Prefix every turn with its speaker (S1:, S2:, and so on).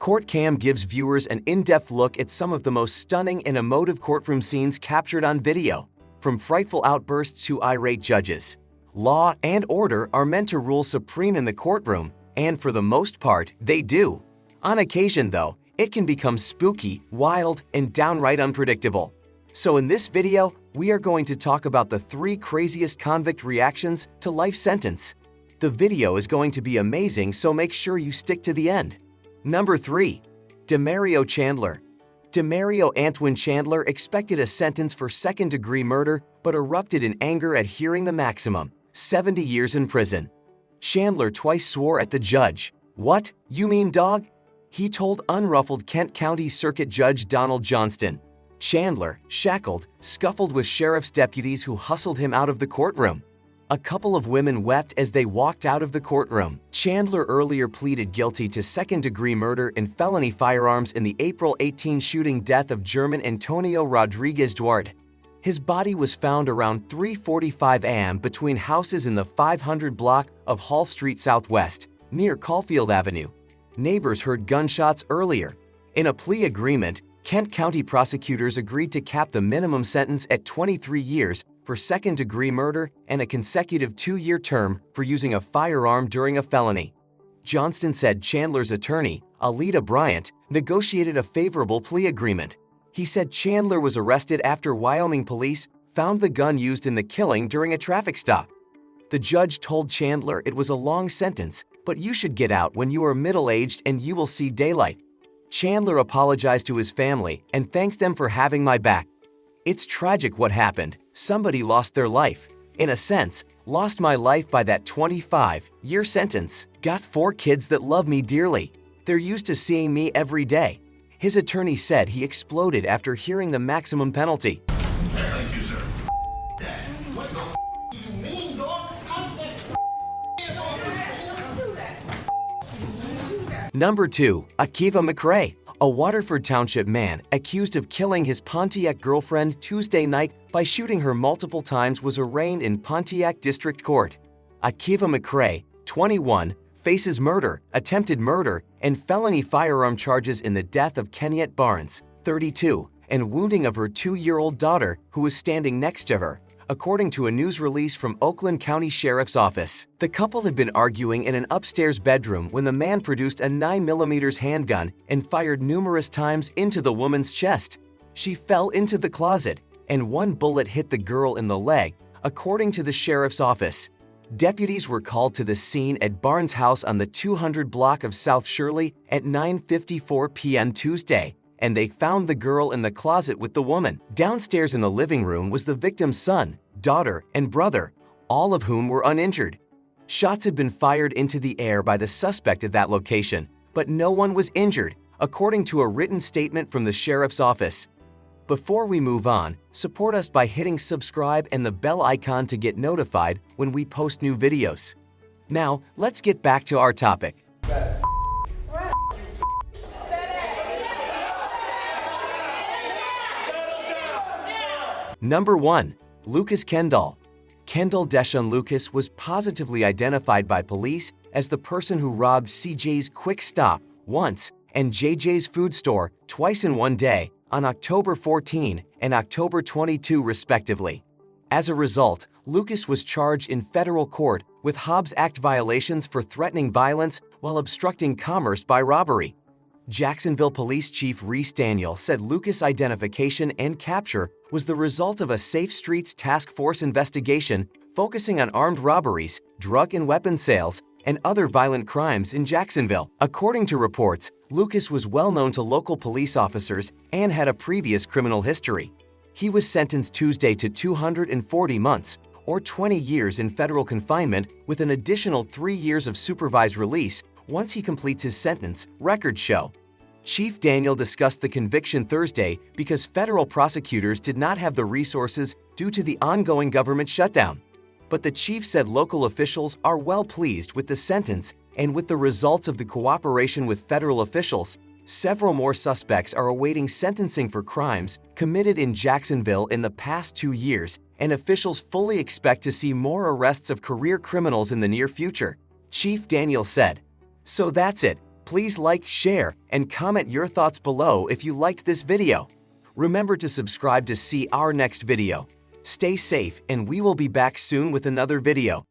S1: Court Cam gives viewers an in-depth look at some of the most stunning and emotive courtroom scenes captured on video. From frightful outbursts to irate judges, law and order are meant to rule supreme in the courtroom, and for the most part, they do. On occasion, though, it can become spooky, wild, and downright unpredictable. So in this video, we are going to talk about the 3 craziest convict reactions to life sentence. The video is going to be amazing, so make sure you stick to the end. Number 3. Demario Chandler. Demario Antwin Chandler expected a sentence for second-degree murder but erupted in anger at hearing the maximum, 70 years in prison. Chandler twice swore at the judge. "What? You mean dog?" he told unruffled Kent County Circuit Judge Donald Johnston. Chandler, shackled, scuffled with sheriff's deputies who hustled him out of the courtroom. A couple of women wept as they walked out of the courtroom. Chandler earlier pleaded guilty to second-degree murder and felony firearms in the April 18 shooting death of German Antonio Rodriguez Duarte. His body was found around 3:45 a.m. between houses in the 500 block of Hall Street Southwest, near Caulfield Avenue. Neighbors heard gunshots earlier. In a plea agreement, Kent County prosecutors agreed to cap the minimum sentence at 23 years for second-degree murder and a consecutive 2-year term for using a firearm during a felony. Johnston said Chandler's attorney, Alida Bryant, negotiated a favorable plea agreement. He said Chandler was arrested after Wyoming police found the gun used in the killing during a traffic stop. The judge told Chandler it was a long sentence, but you should get out when you are middle-aged and you will see daylight. Chandler apologized to his family and thanked them for having my back. "It's tragic what happened. Somebody lost their life. In a sense, lost my life by that 25-year sentence. Got 4 kids that love me dearly. They're used to seeing me every day." His attorney said he exploded after hearing the maximum penalty.
S2: Thank you, sir.
S3: What the you mean, dog?
S1: Number 2. Akiva McRae. A Waterford Township man accused of killing his Pontiac girlfriend Tuesday night by shooting her multiple times was arraigned in Pontiac District Court. Akiva McRae, 21, faces murder, attempted murder, and felony firearm charges in the death of Kenyette Barnes, 32, and wounding of her 2-year-old daughter who was standing next to her, according to a news release from Oakland County Sheriff's Office. The couple had been arguing in an upstairs bedroom when the man produced a 9mm handgun and fired numerous times into the woman's chest. She fell into the closet, and 1 bullet hit the girl in the leg, according to the sheriff's office. Deputies were called to the scene at Barnes' house on the 200 block of South Shirley at 9:54 p.m. Tuesday, and they found the girl in the closet with the woman. Downstairs in the living room was the victim's son, daughter, and brother, all of whom were uninjured. Shots had been fired into the air by the suspect at that location, but no one was injured, according to a written statement from the sheriff's office. Before we move on, support us by hitting subscribe and the bell icon to get notified when we post new videos. Now, let's get back to our topic. Number 1. Lucas Kendall. Kendall Deshaun Lucas was positively identified by police as the person who robbed CJ's Quick Stop once and JJ's Food Store twice in one day on October 14 and October 22 respectively. As a result, Lucas was charged in federal court with Hobbs Act violations for threatening violence while obstructing commerce by robbery. Jacksonville Police Chief Reese Daniel said Lucas' identification and capture was the result of a Safe Streets Task Force investigation focusing on armed robberies, drug and weapon sales, and other violent crimes in Jacksonville. According to reports, Lucas was well known to local police officers and had a previous criminal history. He was sentenced Tuesday to 240 months, or 20 years in federal confinement with an additional 3 years of supervised release once he completes his sentence, records show. Chief Daniel discussed the conviction Thursday because federal prosecutors did not have the resources due to the ongoing government shutdown. But the chief said local officials are well pleased with the sentence and with the results of the cooperation with federal officials. Several more suspects are awaiting sentencing for crimes committed in Jacksonville in the past 2 years, and officials fully expect to see more arrests of career criminals in the near future. Chief Daniel said, "So that's it. Please like, share, and comment your thoughts below if you liked this video. Remember to subscribe to see our next video. Stay safe, and we will be back soon with another video.